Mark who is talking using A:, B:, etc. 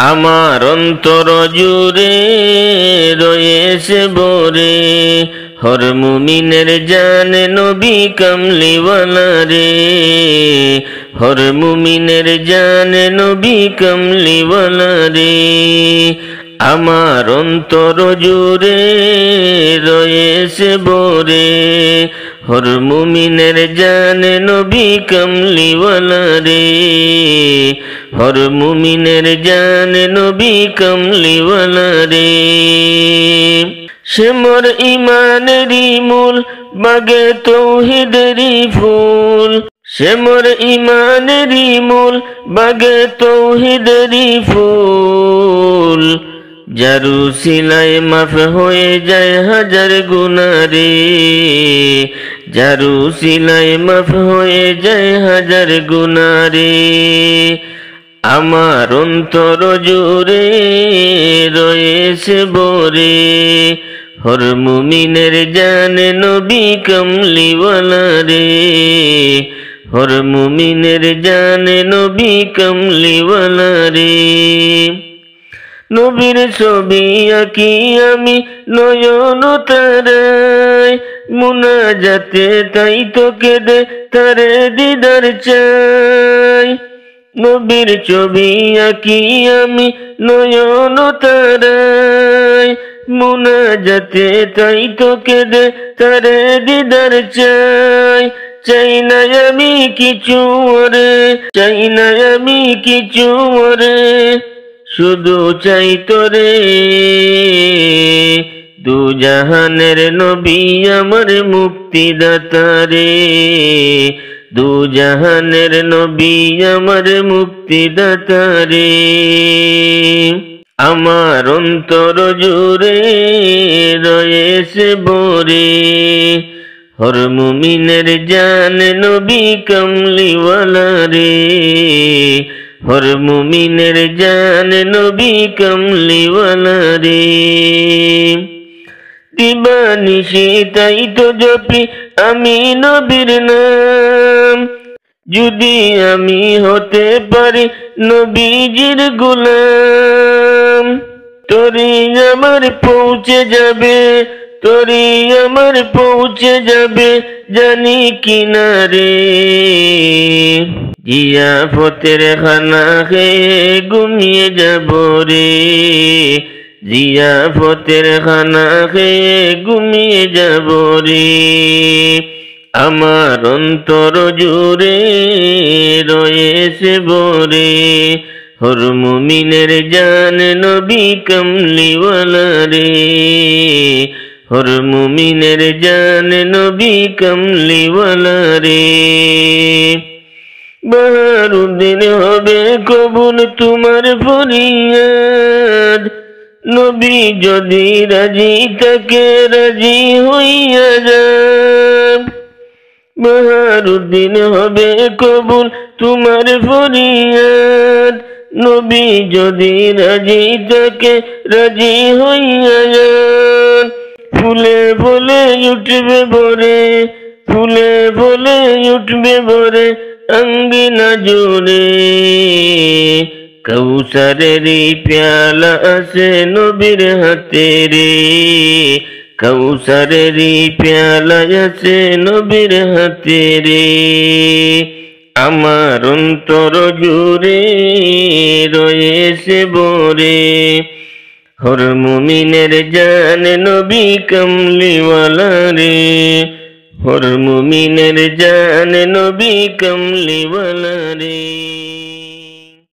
A: আমার অন্তর জুড়ে রয়েছে ভরে, হর মুমিনের জানে নবী কামলিওয়ালা রে, হর মুমিনের জানে নবী কামলিওয়ালা রে। আমার অন্তর জুড়ে রয়েছে ভরে, হর মুমিনের জানে নবী কামলিওয়ালা রে, হর মুমিনের জানে নবী কামলিওয়ালা রে। সে মোর ইমানেরই মূল, বাগে তৌহিদেরই ফুল, সে মোর ইমানেরই মূল, বাগে তৌহিদেরই ফুল। যারু সিলাই মাফ হয়ে যায় হাজার গুনাহ রে, যারু সিলাই মাফ হয়ে যায় হাজার গুনাহ রে। আমার অন্তর জুড়ে রয়েছে ভরে, হর মুমিনের জানে নবী কামলিওয়ালা রে, হর মুমিনের জানে নবী কামলিওয়ালা রে। নবীর ছবি আঁকি আমি নয়ন তারায়, মুনাজাতে তাই তো কেঁদে তারে দিদার চাই। নবীর ছবি আঁকি আমি নয়ন তারায়, মুনাজাতে তাই তো কেঁদে তারে দিদার চাই। চাই না আমি কিছু ওরে, চাই না আমি কিছু ওরে, শুধু চাই তোরে। দু জাহানের নবী আমার মুক্তিদাতা রে, দু জাহানের নবী আমার মুক্তিদাতা রে। আমার অন্তর জুড়ে রয়েছে ভরে, হর মুমিনের জানে নবী কামলিওয়ালা রে, হর মুমিনের জানে নবী কামলিওয়ালা রে। দিবানিশি তাই তো জপি আমি নবীর নাম, যদি আমি হতে পারি নবীজির গোলাম। তোরি আমার পৌঁছে যাবে, তোরি আমার পৌঁছে যাবে জানি কিনারে। জিয়াফতের খানা খেয়ে ঘুমিয়ে যাব রে, জিয়াফতের খানা খেয়ে ঘুমিয়ে যাব রে। আমার অন্তর জুড়ে রয়েছে ভরে, হর মুমিনের জানে নবী কামলিওয়ালা রে, হর মুমিনের জানে নবী কামলিওয়ালা রে। বাহারুদ্দিন হবে কবুল তোমার ফরিয়াদ, নবী যদি রাজি থাকে রাজি হইয়া যান। বাহারুদ্দিন হবে কবুল তোমার ফরিয়াদ, নবী যদি রাজি থাকে রাজি হইয়া যান। ফুলে ফুলে উঠবে ভরে, ফুলে ফুলে উঠবে ভরে আঙ্গিনা জুড়ে। কৌসারেরই প্যালা আছে নবীর হাতে রে, কৌসারেরই প্যালা আছে নবীর হাতে রে। আমার অন্তর জুড়ে রয়েছে ভরে, হর মুমিনের জানে নবী কামলিওয়ালা রে, হর মুমিনের জানে নবী কামলিওয়ালা রে।